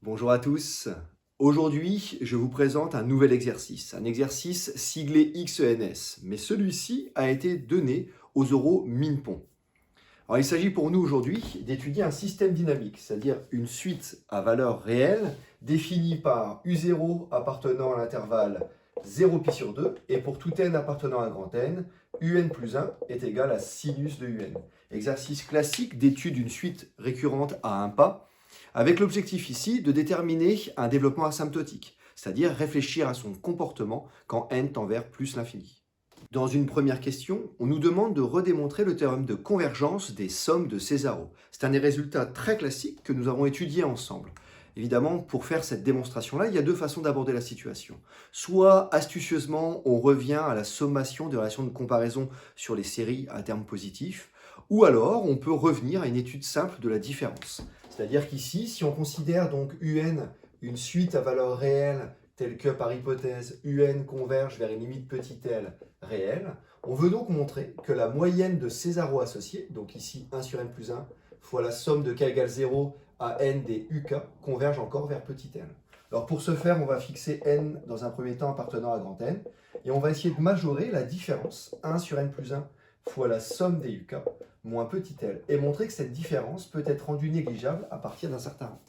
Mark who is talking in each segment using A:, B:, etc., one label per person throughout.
A: Bonjour à tous. Aujourd'hui, je vous présente un nouvel exercice, un exercice siglé XENS, mais celui-ci a été donné aux oraux Minpon. Alors, il s'agit pour nous aujourd'hui d'étudier un système dynamique, c'est-à-dire une suite à valeur réelle définie par U0 appartenant à l'intervalle 0π/2 et pour tout n appartenant à grand N, UN plus 1 est égal à sinus de UN. Exercice classique d'étude d'une suite récurrente à un pas, avec l'objectif ici de déterminer un développement asymptotique, c'est-à-dire réfléchir à son comportement quand n tend vers plus l'infini. Dans une première question, on nous demande de redémontrer le théorème de convergence des sommes de Césaraux. C'est un des résultats très classiques que nous avons étudiés ensemble. Évidemment, pour faire cette démonstration-là, il y a deux façons d'aborder la situation. Soit astucieusement, on revient à la sommation des relations de comparaison sur les séries à termes positifs, ou alors on peut revenir à une étude simple de la différence. C'est-à-dire qu'ici, si on considère donc UN une suite à valeur réelle telle que par hypothèse UN converge vers une limite petit l réelle, on veut donc montrer que la moyenne de Césaraux associés, donc ici 1 sur n plus 1 fois la somme de k égale 0 à n des uk, converge encore vers petit l. Alors pour ce faire, on va fixer n dans un premier temps appartenant à grand N, et on va essayer de majorer la différence 1 sur n plus 1 fois la somme des uk moins petit l, et montrer que cette différence peut être rendue négligeable à partir d'un certain rang.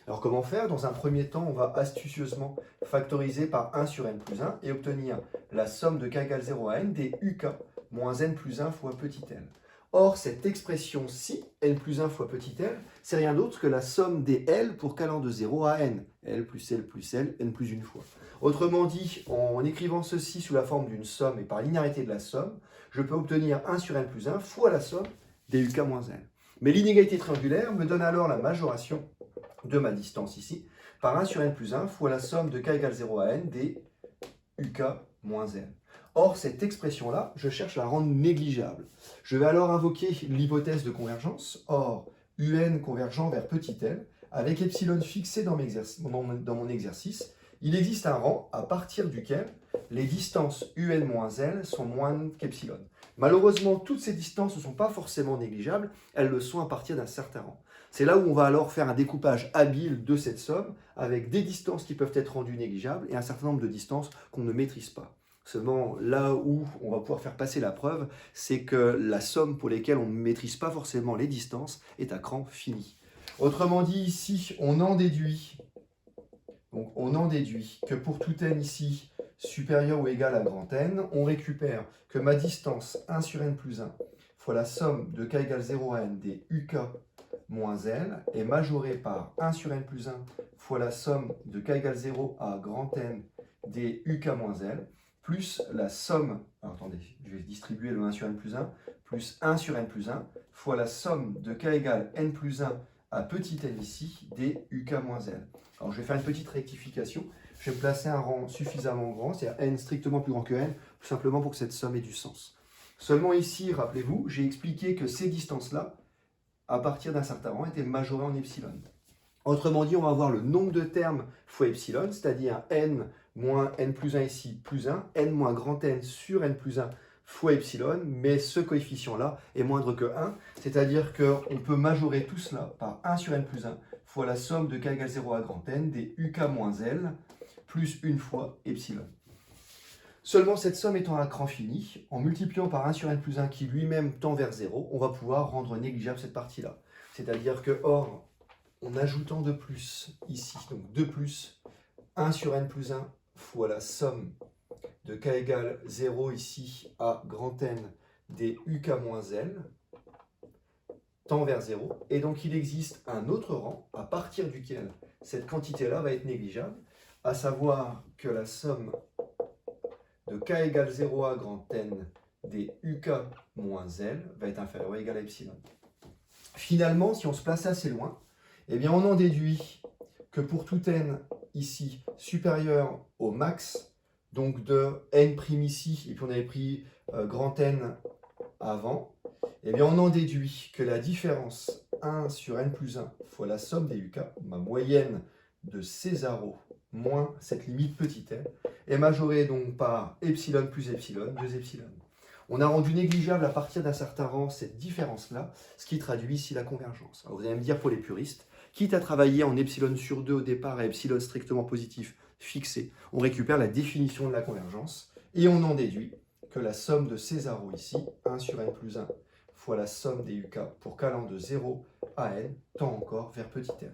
A: Alors comment faire? Dans un premier temps, on va astucieusement factoriser par 1 sur n plus 1 et obtenir la somme de k égale 0 à n des uk moins n plus 1 fois petit l. Or, cette expression-ci, n plus 1 fois petit l, c'est rien d'autre que la somme des L pour k allant de 0 à n. L plus L plus L, n plus une fois. Autrement dit, en écrivant ceci sous la forme d'une somme et par linéarité de la somme, je peux obtenir 1 sur n plus 1 fois la somme des uk moins L. Mais l'inégalité triangulaire me donne alors la majoration de ma distance ici, par 1 sur n plus 1 fois la somme de k égale 0 à n des uk moins n. Or, cette expression-là, je cherche à la rendre négligeable. Je vais alors invoquer l'hypothèse de convergence. Or, un convergent vers petit l, avec epsilon fixé dans mon exercice, il existe un rang à partir duquel les distances un moins l sont moindres qu'epsilon. Malheureusement, toutes ces distances ne sont pas forcément négligeables, elles le sont à partir d'un certain rang. C'est là où on va alors faire un découpage habile de cette somme, avec des distances qui peuvent être rendues négligeables et un certain nombre de distances qu'on ne maîtrise pas. Seulement, là où on va pouvoir faire passer la preuve, c'est que la somme pour laquelle on ne maîtrise pas forcément les distances est à cran fini. Autrement dit, ici, on en déduit que pour tout n ici supérieur ou égal à grand N, on récupère que ma distance 1 sur n plus 1 fois la somme de k égale 0 à n des uk moins L est majorée par 1 sur n plus 1 fois la somme de k égale 0 à grand N des uk moins L, plus la somme, alors attendez, je vais distribuer le 1 sur n plus 1, plus 1 sur n plus 1 fois la somme de k égale n plus 1 à petit n ici des uk moins L. Alors je vais faire une petite rectification, je vais placer un rang suffisamment grand, c'est-à-dire n strictement plus grand que n, tout simplement pour que cette somme ait du sens. Seulement ici, rappelez-vous, j'ai expliqué que ces distances-là, à partir d'un certain rang, étaient majorées en epsilon. Autrement dit, on va avoir le nombre de termes fois epsilon, c'est-à-dire n moins n plus 1 ici, plus 1, n moins grand N sur n plus 1 fois epsilon, mais ce coefficient-là est moindre que 1, c'est-à-dire qu'on peut majorer tout cela par 1 sur n plus 1 fois la somme de k égale 0 à grand N des uk moins L, plus une fois epsilon. Seulement cette somme étant à cran fini, en multipliant par 1 sur n plus 1 qui lui-même tend vers 0, on va pouvoir rendre négligeable cette partie-là. C'est-à-dire que, or, en ajoutant de plus ici, donc 2 plus 1 sur n plus 1 fois la somme de k égale 0 ici à grand N des uk moins L, tend vers 0, et donc il existe un autre rang à partir duquel cette quantité-là va être négligeable, à savoir que la somme de k égale 0 à grand N des uk moins L va être inférieur ou égal à epsilon. Finalement, si on se place assez loin, eh bien on en déduit que pour tout n ici supérieur au max, donc de n' ici, et puis on avait pris grand N avant, eh bien on en déduit que la différence 1 sur n plus 1 fois la somme des uk, ma moyenne de Césaraux moins cette limite petit n, est majorée donc par epsilon plus epsilon, 2 epsilon. On a rendu négligeable à partir d'un certain rang cette différence-là, ce qui traduit ici la convergence. Alors vous allez me dire pour les puristes, quitte à travailler en epsilon sur 2 au départ et epsilon strictement positif fixé, on récupère la définition de la convergence et on en déduit que la somme de Césaro ici, 1 sur n plus 1, fois la somme des UK pour k allant de 0 à n tend encore vers petit n.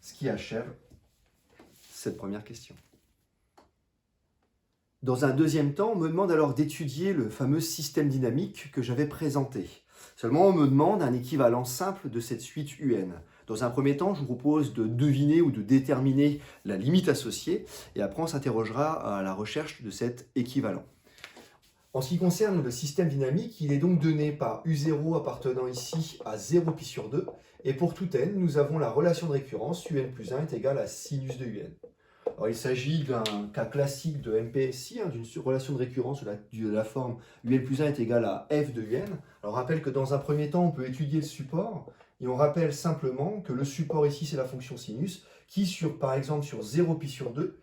A: Ce qui achève cette première question. Dans un deuxième temps, on me demande alors d'étudier le fameux système dynamique que j'avais présenté. Seulement, on me demande un équivalent simple de cette suite UN. Dans un premier temps, je vous propose de deviner ou de déterminer la limite associée, et après on s'interrogera à la recherche de cet équivalent. En ce qui concerne le système dynamique, il est donc donné par U0 appartenant ici à 0 pi sur 2, et pour tout n, nous avons la relation de récurrence UN plus 1 est égale à sinus de UN. Alors, il s'agit d'un cas classique de MPSI, d'une relation de récurrence de la forme UN plus 1 est égal à f de UN. Alors, on rappelle que dans un premier temps, on peut étudier le support, et on rappelle simplement que le support ici, c'est la fonction sinus, qui, par exemple, sur 0 pi sur 2,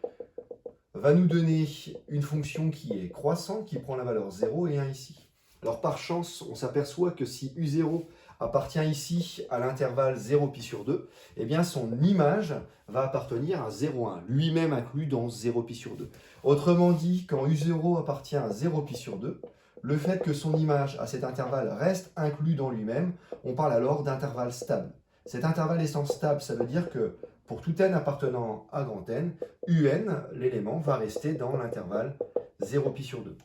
A: va nous donner une fonction qui est croissante, qui prend la valeur 0 et 1 ici. Alors, par chance, on s'aperçoit que si U0 appartient ici à l'intervalle 0 pi sur 2, eh bien son image va appartenir à 0,1, lui-même inclus dans 0 pi sur 2. Autrement dit, quand U0 appartient à 0 pi sur 2, le fait que son image à cet intervalle reste inclus dans lui-même, on parle alors d'intervalle stable. Cet intervalle étant stable, ça veut dire que pour tout n appartenant à grand N, UN, l'élément, va rester dans l'intervalle 0 pi sur 2.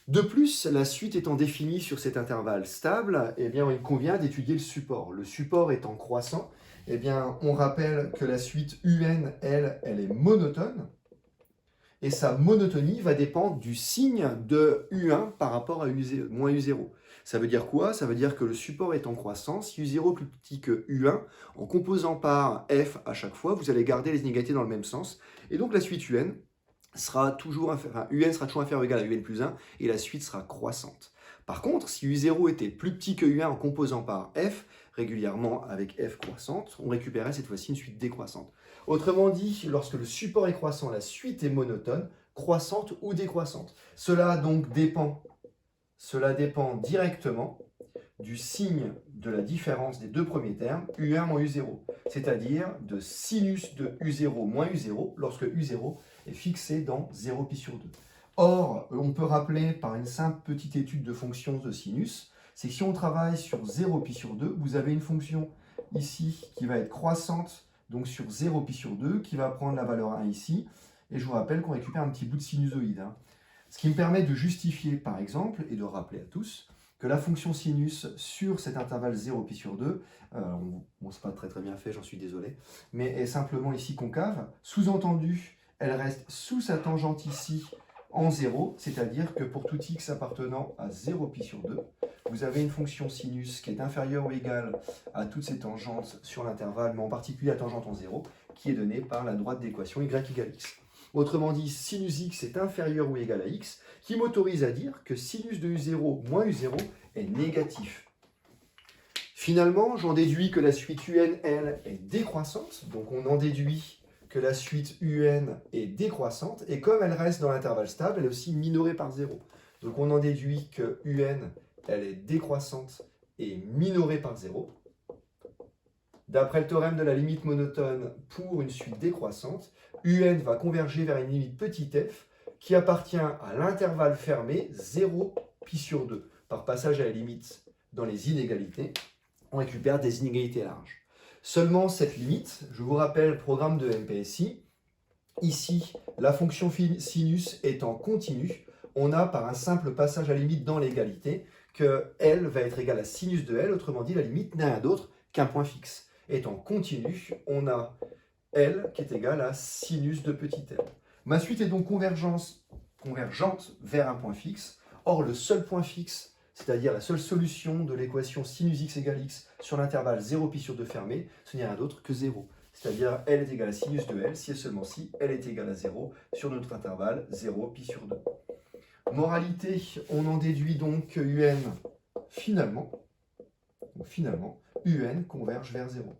A: De plus, la suite étant définie sur cet intervalle stable, eh bien, il convient d'étudier le support. Le support étant croissant, eh bien, on rappelle que la suite UN, elle est monotone, et sa monotonie va dépendre du signe de U1 par rapport à moins U0. Ça veut dire quoi? Ça veut dire que le support est en croissance, si U0 est plus petit que U1, en composant par F à chaque fois, vous allez garder les inégalités dans le même sens, et donc la suite UN sera toujours UN sera toujours inférieur ou égal à UN plus 1 et la suite sera croissante. Par contre, si U0 était plus petit que U1 en composant par F, régulièrement avec F croissante, on récupérait cette fois-ci une suite décroissante. Autrement dit, lorsque le support est croissant, la suite est monotone, croissante ou décroissante. Cela dépend directement du signe de la différence des deux premiers termes, U1 moins U0, c'est-à-dire de sinus de U0 moins U0 lorsque U0 est fixé dans 0 pi sur 2. Or, on peut rappeler par une simple petite étude de fonction de sinus, c'est que si on travaille sur 0 pi sur 2, vous avez une fonction ici qui va être croissante, donc sur 0 pi sur 2, qui va prendre la valeur 1 ici, et je vous rappelle qu'on récupère un petit bout de sinusoïde. Ce qui me permet de justifier, par exemple, et de rappeler à tous, que la fonction sinus sur cet intervalle 0 pi sur 2, bon, c'est pas très bien fait, j'en suis désolé, mais est simplement ici concave. Sous-entendu, elle reste sous sa tangente ici en 0, c'est-à-dire que pour tout x appartenant à 0 pi sur 2, vous avez une fonction sinus qui est inférieure ou égale à toutes ces tangentes sur l'intervalle, mais en particulier la tangente en 0, qui est donnée par la droite d'équation y égale x. Autrement dit, sinus x est inférieur ou égal à x, qui m'autorise à dire que sinus de U0 moins U0 est négatif. Finalement, j'en déduis que la suite UN, elle, est décroissante, donc on en déduit que la suite UN est décroissante, et comme elle reste dans l'intervalle stable, elle est aussi minorée par 0. Donc on en déduit que UN, elle est décroissante et minorée par 0. D'après le théorème de la limite monotone pour une suite décroissante, UN va converger vers une limite petit f qui appartient à l'intervalle fermé 0 pi sur 2. Par passage à la limite dans les inégalités, on récupère des inégalités larges. Seulement cette limite, je vous rappelle le programme de MPSI, ici la fonction sinus étant continue, on a par un simple passage à la limite dans l'égalité que L va être égal à sinus de L, autrement dit la limite n'a rien d'autre qu'un point fixe. Étant continu, on a L qui est égal à sinus de petit l. Ma suite est donc convergente vers un point fixe. Or, le seul point fixe, c'est-à-dire la seule solution de l'équation sinus x égale x sur l'intervalle 0 pi sur 2 fermé, ce n'est rien d'autre que 0. C'est-à-dire L est égal à sinus de L si et seulement si L est égal à 0 sur notre intervalle 0 pi sur 2. Moralité, on en déduit donc que UN, finalement, UN converge vers 0.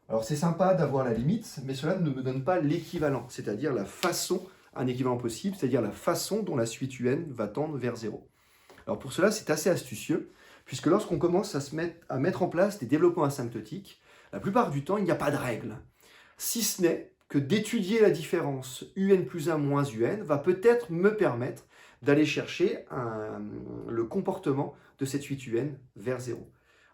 A: Alors c'est sympa d'avoir la limite, mais cela ne me donne pas l'équivalent, c'est-à-dire la façon, un équivalent possible, c'est-à-dire la façon dont la suite UN va tendre vers 0. Alors pour cela, c'est assez astucieux, puisque lorsqu'on commence à mettre en place des développements asymptotiques, la plupart du temps, il n'y a pas de règle. Si ce n'est que d'étudier la différence un plus 1 moins un va peut-être me permettre d'aller chercher le comportement de cette 8un vers 0.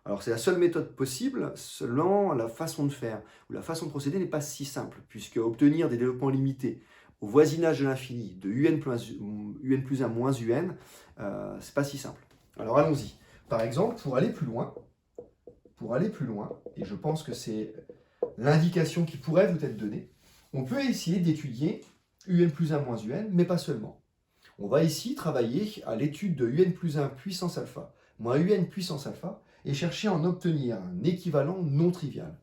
A: Alors c'est la seule méthode possible, selon la façon de faire, ou la façon de procéder n'est pas si simple, puisque obtenir des développements limités au voisinage de l'infini de un plus 1 moins c'est pas si simple. Alors allons-y. Par exemple, pour aller plus loin, et je pense que c'est l'indication qui pourrait vous être donnée, on peut essayer d'étudier un plus 1 moins un, mais pas seulement. On va ici travailler à l'étude de un plus 1 puissance alpha moins un puissance alpha et chercher à en obtenir un équivalent non trivial.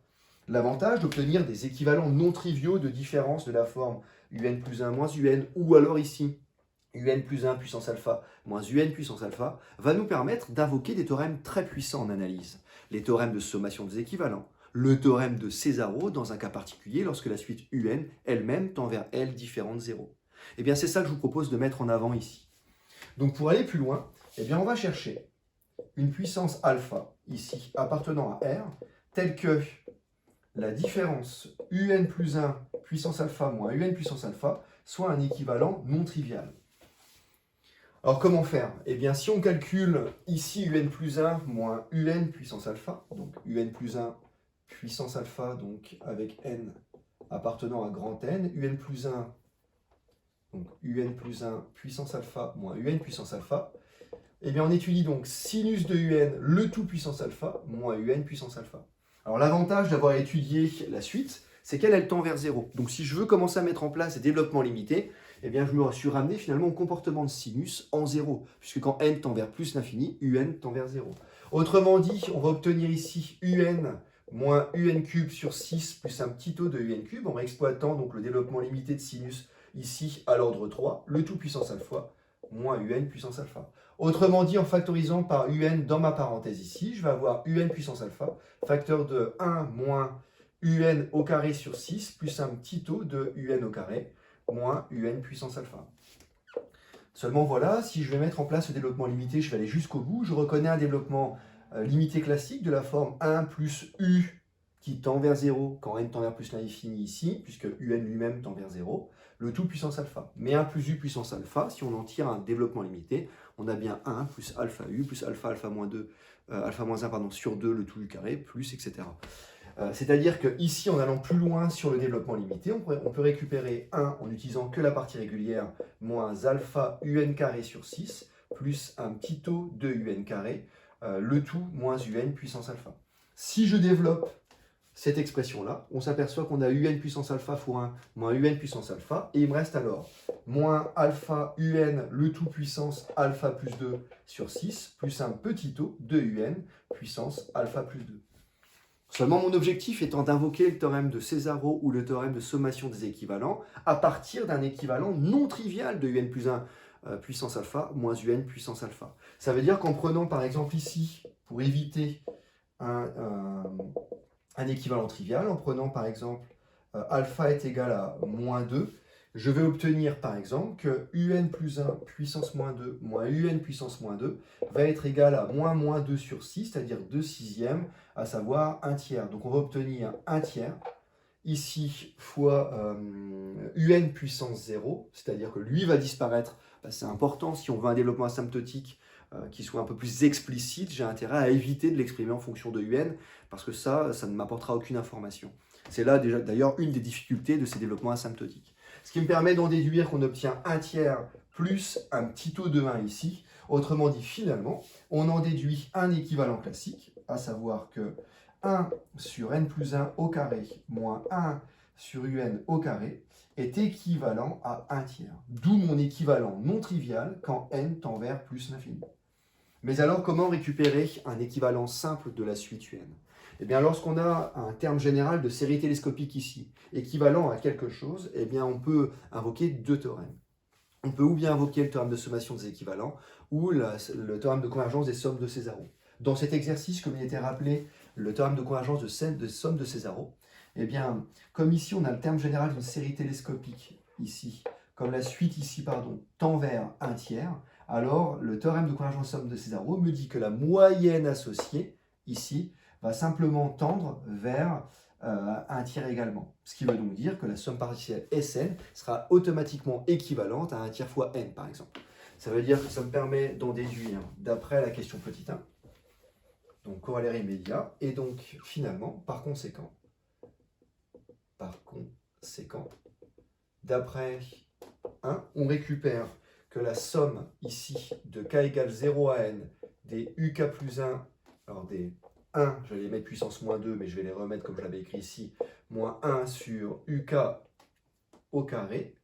A: L'avantage d'obtenir des équivalents non triviaux de différence de la forme un plus 1 moins un, ou alors ici un plus 1 puissance alpha moins un puissance alpha, va nous permettre d'invoquer des théorèmes très puissants en analyse. Les théorèmes de sommation des équivalents, le théorème de Césaro dans un cas particulier lorsque la suite un elle-même tend vers L différent de 0. Eh bien c'est ça que je vous propose de mettre en avant ici. Donc pour aller plus loin, eh bien on va chercher une puissance alpha ici appartenant à R telle que la différence un plus 1 puissance alpha moins un puissance alpha soit un équivalent non trivial. Alors comment faire? Eh bien si on calcule ici un plus 1 moins un puissance alpha, donc un plus 1 puissance alpha donc avec n appartenant à grand N, un plus 1 donc un plus 1 puissance alpha moins un puissance alpha, eh bien on étudie donc sinus de un le tout puissance alpha moins un puissance alpha. Alors l'avantage d'avoir étudié la suite, c'est qu'elle elle tend vers 0. Donc si je veux commencer à mettre en place des développements limités, eh bien je me suis ramené finalement au comportement de sinus en 0, puisque quand n tend vers plus l'infini, un tend vers 0. Autrement dit, on va obtenir ici un moins un cube sur 6 plus un petit taux de un cube, en exploitant donc le développement limité de sinus ici à l'ordre 3, le tout puissance alpha, moins un puissance alpha. Autrement dit, en factorisant par un dans ma parenthèse ici, je vais avoir un puissance alpha, facteur de 1 moins un au carré sur 6, plus un petit taux de un au carré, moins un puissance alpha. Seulement voilà, si je vais mettre en place le développement limité, je vais aller jusqu'au bout. Je reconnais un développement limité classique de la forme 1 plus u qui tend vers 0 quand n tend vers plus l'infini ici, puisque un lui-même tend vers 0, le tout puissance alpha. Mais 1 plus u puissance alpha, si on en tire un développement limité, on a bien 1 plus alpha u plus alpha alpha moins 2, alpha moins 1 pardon, sur 2, le tout du carré, plus, etc. C'est-à-dire qu'ici, en allant plus loin sur le développement limité, on peut récupérer 1 en utilisant que la partie régulière, moins alpha un carré sur 6, plus un petit taux de un carré, le tout moins un puissance alpha. Si je développe cette expression-là, on s'aperçoit qu'on a un puissance alpha fois 1 moins un puissance alpha, et il me reste alors moins alpha un le tout puissance alpha plus 2 sur 6, plus un petit taux de un puissance alpha plus 2. Seulement mon objectif étant d'invoquer le théorème de Césaro ou le théorème de sommation des équivalents à partir d'un équivalent non trivial de un plus 1 puissance alpha moins un puissance alpha. Ça veut dire qu'en prenant par exemple ici, pour éviter un équivalent trivial, en prenant par exemple alpha est égal à moins 2, je vais obtenir par exemple que un plus 1 puissance moins 2 moins un puissance moins 2 va être égal à moins 2 sur 6, c'est-à-dire 2 sixièmes, à savoir 1 tiers. Donc on va obtenir 1 tiers ici fois un puissance 0, c'est-à-dire que lui va disparaître. C'est important si on veut un développement asymptotique qui soit un peu plus explicite, j'ai intérêt à éviter de l'exprimer en fonction de un, parce que ça ne m'apportera aucune information. C'est là déjà d'ailleurs une des difficultés de ces développements asymptotiques. Ce qui me permet d'en déduire qu'on obtient 1 tiers plus un petit taux de 1 ici. Autrement dit, finalement, on en déduit un équivalent classique, à savoir que 1 sur n plus 1 au carré moins 1 sur un au carré est équivalent à 1 tiers. D'où mon équivalent non trivial quand n tend vers plus l'infini. Mais alors, comment récupérer un équivalent simple de la suite un? Eh bien, lorsqu'on a un terme général de série télescopique ici, équivalent à quelque chose, eh bien, on peut invoquer deux théorèmes. On peut ou bien invoquer le théorème de sommation des équivalents, ou le théorème de convergence des sommes de Césaro. Dans cet exercice, comme il était rappelé, le théorème de convergence de somme de Césaro, eh bien, comme ici, on a le terme général d'une série télescopique, ici, comme la suite ici, pardon, tend vers 1 tiers, alors le théorème de convergence somme de Césareux me dit que la moyenne associée, ici, va simplement tendre vers un tiers également. Ce qui veut donc dire que la somme partielle Sn sera automatiquement équivalente à un tiers fois n, par exemple. Ça veut dire que ça me permet d'en déduire d'après la question petit 1, donc corollaire immédiat, et donc finalement, par conséquent, d'après 1, on récupère que la somme ici de k égale 0 à n des uk plus 1, alors des 1, je vais les mettre puissance moins 2, mais je vais les remettre comme je l'avais écrit ici, moins 1 sur uk au carré,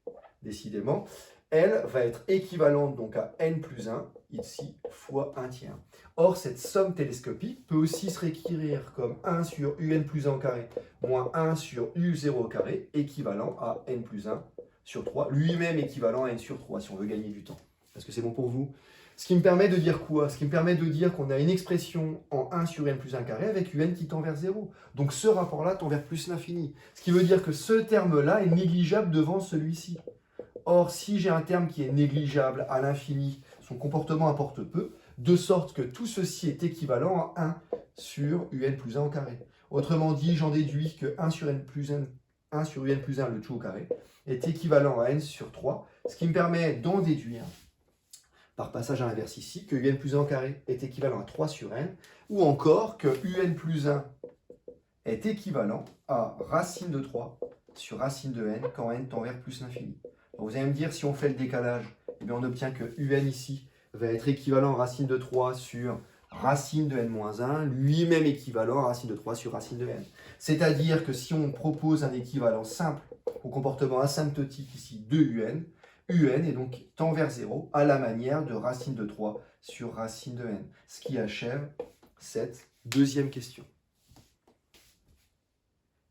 A: décidément, elle va être équivalente donc à n plus 1, ici, fois 1 tiers. Or, cette somme télescopique peut aussi se réécrire comme 1 sur un plus 1 au carré, moins 1 sur u0 au carré, équivalent à n plus 1 sur 3, lui-même équivalent à n sur 3, si on veut gagner du temps. Est-ce que c'est bon pour vous? Ce qui me permet de dire quoi? Ce qui me permet de dire qu'on a une expression en 1 sur n plus 1 carré avec un qui tend vers 0. Donc ce rapport-là tend vers plus l'infini. Ce qui veut dire que ce terme-là est négligeable devant celui-ci. Or, si j'ai un terme qui est négligeable à l'infini, son comportement importe peu, de sorte que tout ceci est équivalent à 1 sur un plus 1 au carré. Autrement dit, j'en déduis que 1 sur n plus 1 sur un plus 1, le tout au carré, est équivalent à n sur 3, ce qui me permet d'en déduire, par passage à l'inverse ici, que un plus 1 au carré est équivalent à 3 sur n, ou encore que un plus 1 est équivalent à racine de 3 sur racine de n quand n tend vers plus l'infini. Vous allez me dire, si on fait le décalage, eh bien on obtient que un ici va être équivalent à racine de 3 sur racine de n-1, lui-même équivalent à racine de 3 sur racine de n. C'est-à-dire que si on propose un équivalent simple au comportement asymptotique ici de un est donc tend vers 0 à la manière de racine de 3 sur racine de n. Ce qui achève cette deuxième question.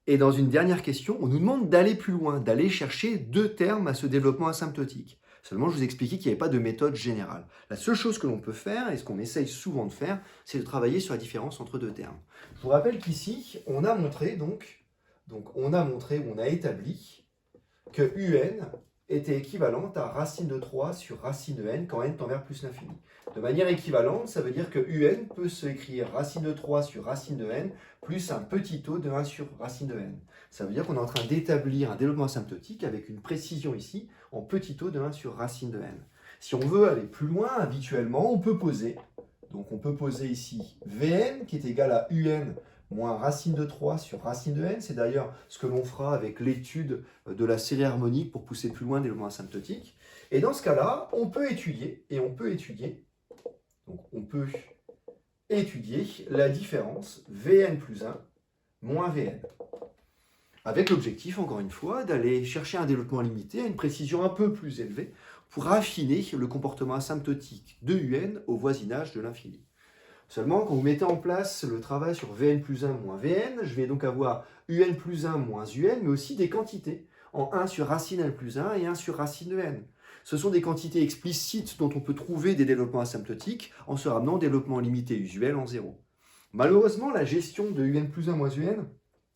A: Et dans une dernière question, on nous demande d'aller plus loin, d'aller chercher deux termes à ce développement asymptotique. Seulement, je vous ai expliqué qu'il n'y avait pas de méthode générale. La seule chose que l'on peut faire, et ce qu'on essaye souvent de faire, c'est de travailler sur la différence entre deux termes. Je vous rappelle qu'ici, on a montré, on a établi que un était équivalente à racine de 3 sur racine de n quand n tend vers plus l'infini. De manière équivalente, ça veut dire que un peut se écrire racine de 3 sur racine de n plus un petit taux de 1 sur racine de n. Ça veut dire qu'on est en train d'établir un développement asymptotique avec une précision ici en petit taux de 1 sur racine de n. Si on veut aller plus loin, habituellement, on peut poser ici Vn qui est égal à un moins racine de 3 sur racine de n. C'est d'ailleurs ce que l'on fera avec l'étude de la série harmonique pour pousser plus loin le développement asymptotique. Et dans ce cas-là, on peut étudier la différence Vn plus 1 moins Vn. Avec l'objectif, encore une fois, d'aller chercher un développement limité à une précision un peu plus élevée pour affiner le comportement asymptotique de un au voisinage de l'infini. Seulement, quand vous mettez en place le travail sur Vn plus 1 moins Vn, je vais donc avoir un plus 1 moins un, mais aussi des quantités en 1 sur racine n plus 1 et 1 sur racine de n. Ce sont des quantités explicites dont on peut trouver des développements asymptotiques en se ramenant au développement limité usuel en 0. Malheureusement, la gestion de un plus 1 moins un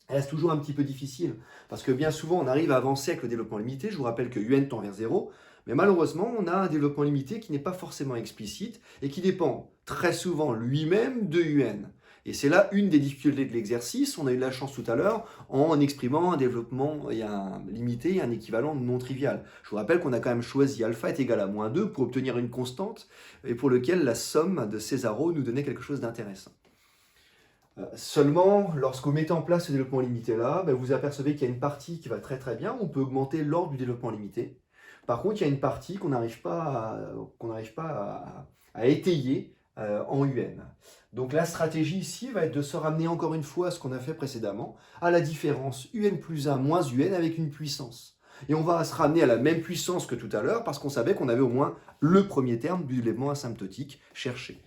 A: reste toujours un petit peu difficile, parce que bien souvent, on arrive à avancer avec le développement limité. Je vous rappelle que un tend vers 0, mais malheureusement, on a un développement limité qui n'est pas forcément explicite et qui dépend très souvent lui-même de un. Et c'est là une des difficultés de l'exercice. On a eu la chance tout à l'heure en exprimant un développement limité et un équivalent non trivial. Je vous rappelle qu'on a quand même choisi alpha est égal à moins 2 pour obtenir une constante et pour lequel la somme de Césareux nous donnait quelque chose d'intéressant. Seulement, lorsque vous mettez en place ce développement limité-là, vous apercevez qu'il y a une partie qui va très très bien. On peut augmenter l'ordre du développement limité. Par contre, il y a une partie qu'on n'arrive pas à étayer en un. Donc la stratégie ici va être de se ramener encore une fois à ce qu'on a fait précédemment, à la différence un plus 1 moins un avec une puissance. Et on va se ramener à la même puissance que tout à l'heure parce qu'on savait qu'on avait au moins le premier terme du développement asymptotique cherché.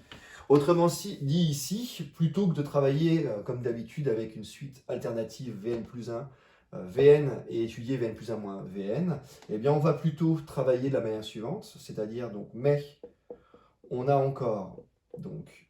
A: Autrement dit ici, plutôt que de travailler comme d'habitude avec une suite alternative Vn plus 1, Vn et étudier Vn plus 1 moins Vn, eh bien on va plutôt travailler de la manière suivante, c'est-à-dire donc, mais on a encore donc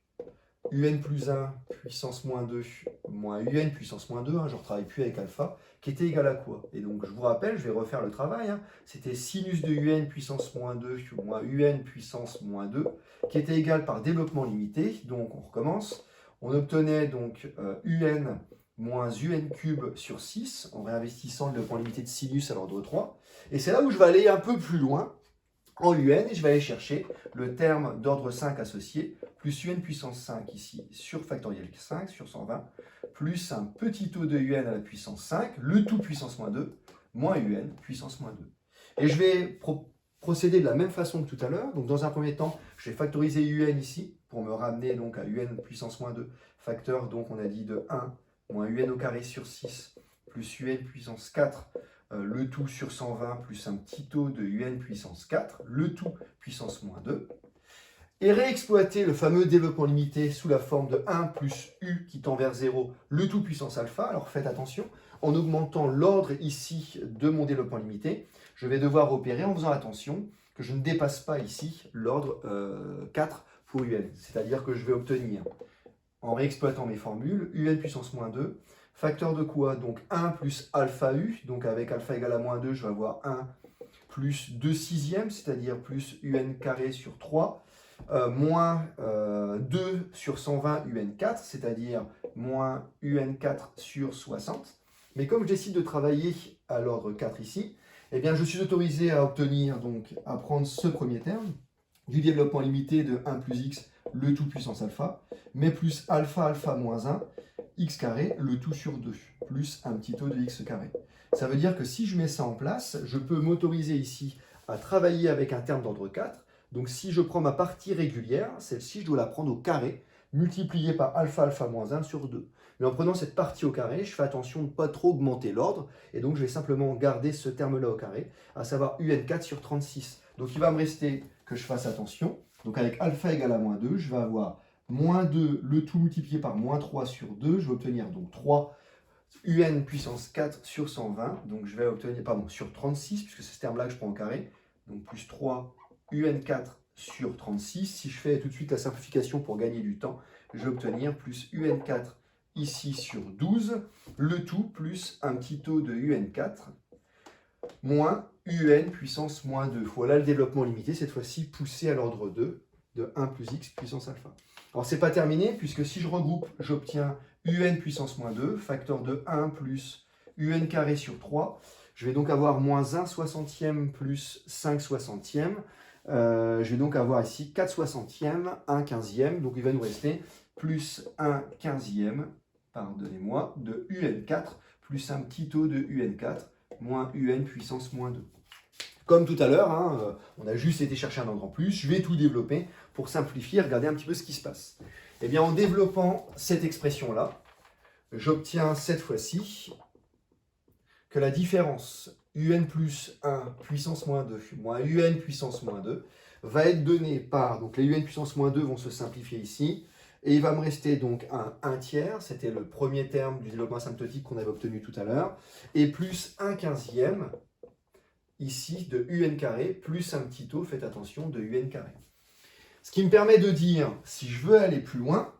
A: un plus 1 puissance moins 2 moins un puissance moins 2, je ne retravaille plus avec alpha, qui était égal à quoi? Et donc je vous rappelle, je vais refaire le travail, c'était sinus de un puissance moins 2 moins un puissance moins 2, qui était égal par développement limité, donc on recommence. On obtenait donc un moins un cube sur 6, en réinvestissant le développement limité de sinus à l'ordre 3. Et c'est là où je vais aller un peu plus loin, en un, et je vais aller chercher le terme d'ordre 5 associé, plus un puissance 5 ici, sur factoriel 5, sur 120, plus un petit taux de un à la puissance 5, le tout puissance moins 2, moins un puissance moins 2. Et je vais procéder de la même façon que tout à l'heure. Donc dans un premier temps, je vais factoriser un ici, pour me ramener donc à un puissance moins 2, facteur, donc on a dit de 1, moins un au carré sur 6, plus un puissance 4, le tout sur 120 plus un petit taux de un puissance 4, le tout puissance moins 2, et réexploiter le fameux développement limité sous la forme de 1 plus u qui tend vers 0, le tout puissance alpha. Alors faites attention, en augmentant l'ordre ici de mon développement limité, je vais devoir opérer en faisant attention que je ne dépasse pas ici l'ordre 4 pour un. C'est-à-dire que je vais obtenir, en réexploitant mes formules, un puissance moins 2, facteur de quoi? Donc 1 plus alpha u, donc avec alpha égale à moins 2, je vais avoir 1 plus 2 sixièmes, c'est-à-dire plus un carré sur 3, moins 2 sur 120 un4, c'est-à-dire moins un4 sur 60. Mais comme je décide de travailler à l'ordre 4 ici, eh bien je suis autorisé à obtenir, donc à prendre ce premier terme, du développement limité de 1 plus x, le tout puissance alpha, mais plus alpha alpha moins 1, x carré, le tout sur 2, plus un petit taux de x carré. Ça veut dire que si je mets ça en place, je peux m'autoriser ici à travailler avec un terme d'ordre 4. Donc si je prends ma partie régulière, celle-ci, je dois la prendre au carré, multipliée par alpha alpha moins 1 sur 2. Mais en prenant cette partie au carré, je fais attention de ne pas trop augmenter l'ordre, et donc je vais simplement garder ce terme-là au carré, à savoir un4 sur 36. Donc il va me rester que je fasse attention. Donc avec alpha égale à moins 2, je vais avoir moins 2, le tout multiplié par moins 3 sur 2, je vais obtenir donc 3 un puissance 4 sur 120, donc je vais obtenir, pardon, sur 36, puisque c'est ce terme-là que je prends au carré, donc plus 3 un4 sur 36. Si je fais tout de suite la simplification pour gagner du temps, je vais obtenir plus un4 ici sur 12, le tout plus un petit taux de un4, moins un puissance moins 2. Voilà le développement limité, cette fois-ci poussé à l'ordre 2, de 1 plus x puissance alpha. Alors c'est pas terminé, puisque si je regroupe, j'obtiens un puissance moins 2, facteur de 1 plus un carré sur 3. Je vais donc avoir moins 1 soixantième plus 5 soixantièmes. Je vais donc avoir ici 4 soixantièmes, 1 quinzième. Donc il va nous rester plus 1 quinzième, pardonnez-moi, de un4 plus un petit taux de un4 moins un puissance moins 2. Comme tout à l'heure, on a juste été chercher un ordre en plus. Je vais tout développer pour simplifier, regarder un petit peu ce qui se passe. Eh bien, en développant cette expression-là, j'obtiens cette fois-ci que la différence un plus 1 puissance moins 2 moins un puissance moins 2 va être donnée par, donc les un puissance moins 2 vont se simplifier ici, et il va me rester donc un 1 tiers, c'était le premier terme du développement asymptotique qu'on avait obtenu tout à l'heure, et plus 1 quinzième, ici, de un carré, plus un petit taux, faites attention, de un carré. Ce qui me permet de dire, si je veux aller plus loin,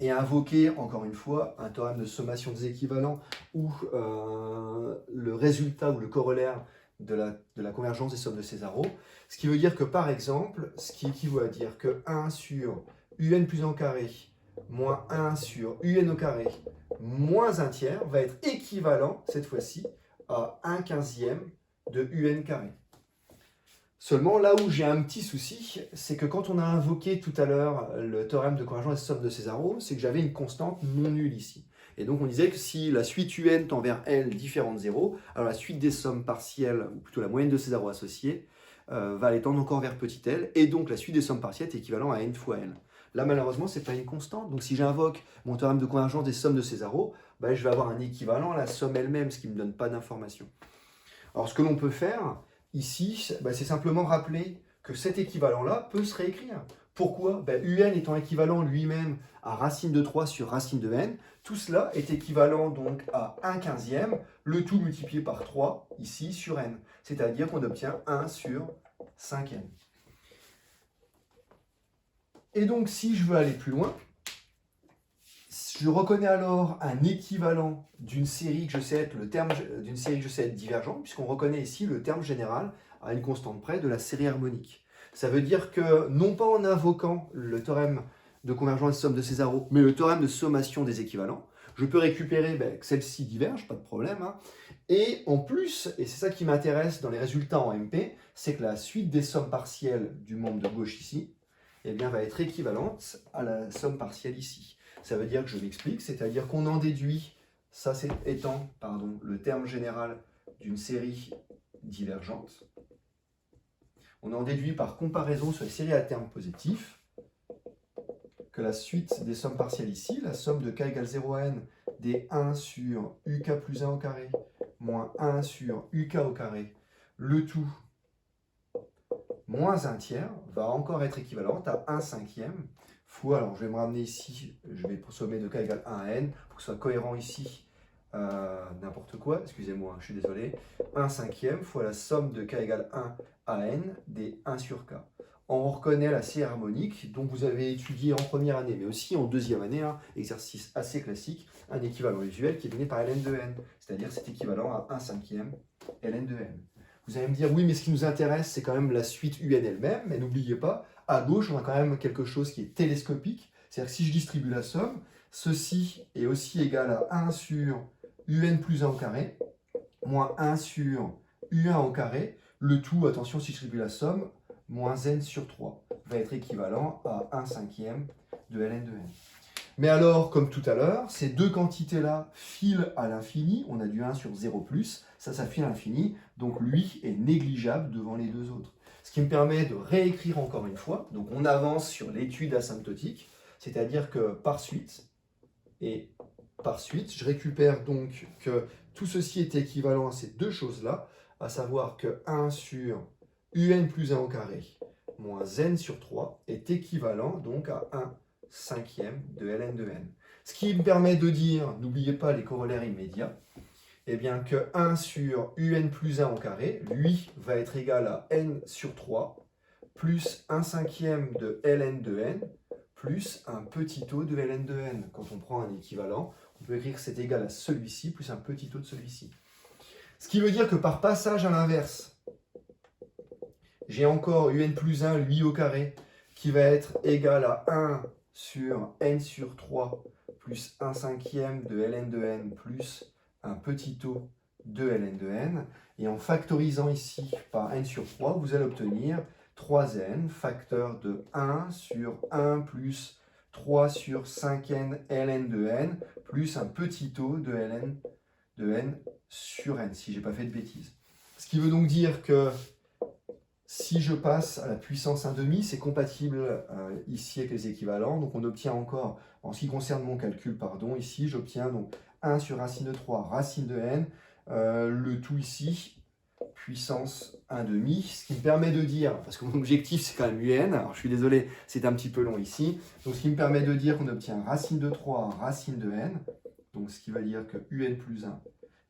A: et invoquer, encore une fois, un théorème de sommation des équivalents, ou le résultat ou le corollaire de la convergence des sommes de Césaraux, ce qui veut dire que, par exemple, ce qui équivaut à dire que 1 sur un plus 1 au carré, moins 1 sur un au carré, moins 1 tiers, va être équivalent, cette fois-ci, à 1 quinzième de un carré. Seulement, là où j'ai un petit souci, c'est que quand on a invoqué tout à l'heure le théorème de convergence des sommes de Césaraux, c'est que j'avais une constante non nulle ici. Et donc on disait que si la suite un tend vers L différente de 0, alors la suite des sommes partielles, ou plutôt la moyenne de Césaraux associée, va aller tendre encore vers petit l, et donc la suite des sommes partielles est équivalent à n fois l. Là, malheureusement, ce n'est pas une constante. Donc si j'invoque mon théorème de convergence des sommes de Césaraux, je vais avoir un équivalent à la somme elle-même, ce qui ne me donne pas d'information. Alors ce que l'on peut faire, ici, c'est simplement rappeler que cet équivalent-là peut se réécrire. Pourquoi? Un étant équivalent lui-même à racine de 3 sur racine de n, tout cela est équivalent donc à 1 quinzième, le tout multiplié par 3, ici, sur n. C'est-à-dire qu'on obtient 1 sur 5n. Et donc, si je veux aller plus loin, Je reconnais alors un équivalent d'une série que je sais être d'une série que je sais être divergente, puisqu'on reconnaît ici le terme général à une constante près de la série harmonique. Ça veut dire que, non pas en invoquant le théorème de convergence des sommes de Césareux, mais le théorème de sommation des équivalents, je peux récupérer que celle-ci diverge, pas de problème. Et en plus, et c'est ça qui m'intéresse dans les résultats en MP, c'est que la suite des sommes partielles du membre de gauche ici, va être équivalente à la somme partielle ici. Ça veut dire que je m'explique, c'est-à-dire qu'on en déduit, ça c'est étant le terme général d'une série divergente. On en déduit par comparaison sur les séries à termes positifs que la suite des sommes partielles ici, la somme de k égale 0 à n des 1 sur uk plus 1 au carré moins 1 sur uk au carré, le tout moins 1 tiers, va encore être équivalente à 1 cinquième fois, alors je vais me ramener ici, je vais sommer de k égale 1 à n, pour que ce soit cohérent ici, n'importe quoi, excusez-moi, je suis désolé, 1 cinquième fois la somme de k égale 1 à n des 1 sur k. On reconnaît la série harmonique, dont vous avez étudié en première année, mais aussi en deuxième année, exercice assez classique, un équivalent usuel qui est donné par ln de n, c'est-à-dire c'est équivalent à 1 cinquième ln de n. Vous allez me dire, oui, mais ce qui nous intéresse, c'est quand même la suite UN elle-même, mais n'oubliez pas, à gauche, on a quand même quelque chose qui est télescopique, c'est-à-dire que si je distribue la somme, ceci est aussi égal à 1 sur UN plus 1 au carré, moins 1 sur U1 au carré, le tout, attention, si je distribue la somme, moins n sur 3, va être équivalent à 1 cinquième de ln de n. Mais alors, comme tout à l'heure, ces deux quantités-là filent à l'infini, on a du 1 sur 0 plus, ça file à l'infini, donc lui est négligeable devant les deux autres. Ce qui me permet de réécrire encore une fois, donc on avance sur l'étude asymptotique, c'est-à-dire que par suite, je récupère donc que tout ceci est équivalent à ces deux choses-là, à savoir que 1 sur un plus 1 au carré moins n sur 3 est équivalent donc à 1 cinquième de ln de n. Ce qui me permet de dire, n'oubliez pas les corollaires immédiats, que 1 sur un plus 1 au carré, lui, va être égal à n sur 3 plus 1 cinquième de ln de n plus un petit taux de ln de n. Quand on prend un équivalent, on peut écrire que c'est égal à celui-ci plus un petit taux de celui-ci. Ce qui veut dire que par passage à l'inverse, j'ai encore un plus 1, lui au carré, qui va être égal à 1 sur n sur 3 plus 1 cinquième de ln de n plus un petit taux de ln de n. Et en factorisant ici par n sur 3, vous allez obtenir 3n, facteur de 1 sur 1 plus 3 sur 5n ln de n, plus un petit taux de ln de n sur n, si je n'ai pas fait de bêtises. Ce qui veut donc dire que si je passe à la puissance 1/2, c'est compatible ici avec les équivalents. Donc on obtient encore, en ce qui concerne mon calcul, ici j'obtiens donc 1 sur racine de 3 racine de n, le tout ici, puissance 1/2, ce qui me permet de dire, parce que mon objectif c'est quand même un, alors je suis désolé, c'est un petit peu long ici, donc ce qui me permet de dire qu'on obtient racine de 3 racine de n, donc ce qui va dire que un plus 1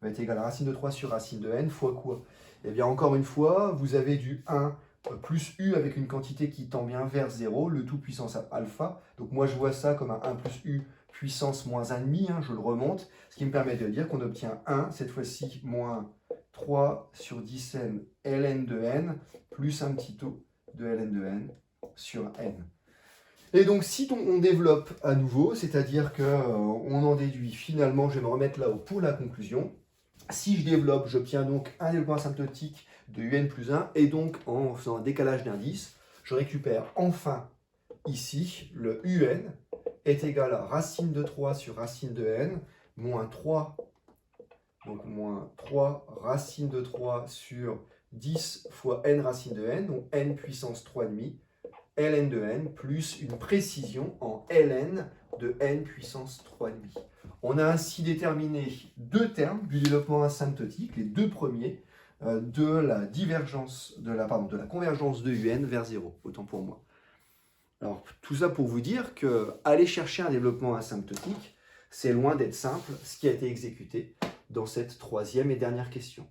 A: va être égal à racine de 3 sur racine de n fois quoi? Eh bien, encore une fois, vous avez du 1 plus u avec une quantité qui tend bien vers 0, le tout puissance alpha. Donc moi, je vois ça comme un 1 plus u puissance moins 1,5, je le remonte, ce qui me permet de dire qu'on obtient 1, cette fois-ci, moins 3 sur 10n ln de n, plus un petit taux de ln de n sur n. Et donc, si on développe à nouveau, c'est-à-dire qu'on en déduit finalement, je vais me remettre là-haut pour la conclusion. Si je développe, j'obtiens donc un développement asymptotique de un plus 1, et donc en faisant un décalage d'indice, je récupère enfin ici le un est égal à racine de 3 sur racine de n, moins 3, donc moins 3 racine de 3 sur 10 fois n racine de n, donc n puissance 3,5, ln de n, plus une précision en ln de n puissance 3,5. On a ainsi déterminé deux termes du développement asymptotique, les deux premiers, de la divergence, de la convergence de un vers 0, autant pour moi. Alors, tout ça pour vous dire que aller chercher un développement asymptotique, c'est loin d'être simple, ce qui a été exécuté dans cette troisième et dernière question.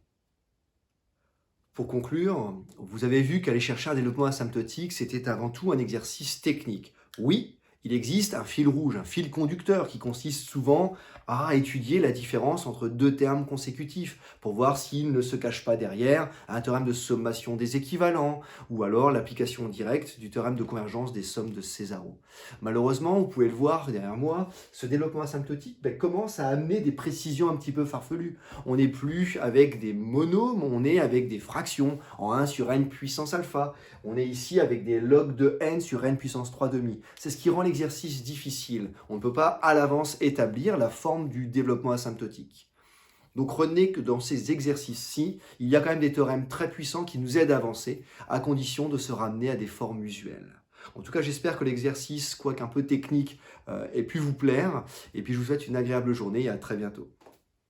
A: Pour conclure, vous avez vu qu'aller chercher un développement asymptotique, c'était avant tout un exercice technique. Oui, Il existe un fil rouge, un fil conducteur qui consiste souvent à étudier la différence entre deux termes consécutifs pour voir s'ils ne se cachent pas derrière un théorème de sommation des équivalents ou alors l'application directe du théorème de convergence des sommes de Césaro. Malheureusement, vous pouvez le voir derrière moi, ce développement asymptotique commence à amener des précisions un petit peu farfelues. On n'est plus avec des monomes, on est avec des fractions en 1 sur n puissance alpha. On est ici avec des logs de n sur n puissance 3 demi. C'est ce qui rend l'exercice difficile. On ne peut pas à l'avance établir la forme du développement asymptotique. Donc retenez que dans ces exercices-ci, il y a quand même des théorèmes très puissants qui nous aident à avancer, à condition de se ramener à des formes usuelles. En tout cas, j'espère que l'exercice, quoique un peu technique, ait pu vous plaire. Et puis je vous souhaite une agréable journée et à très bientôt.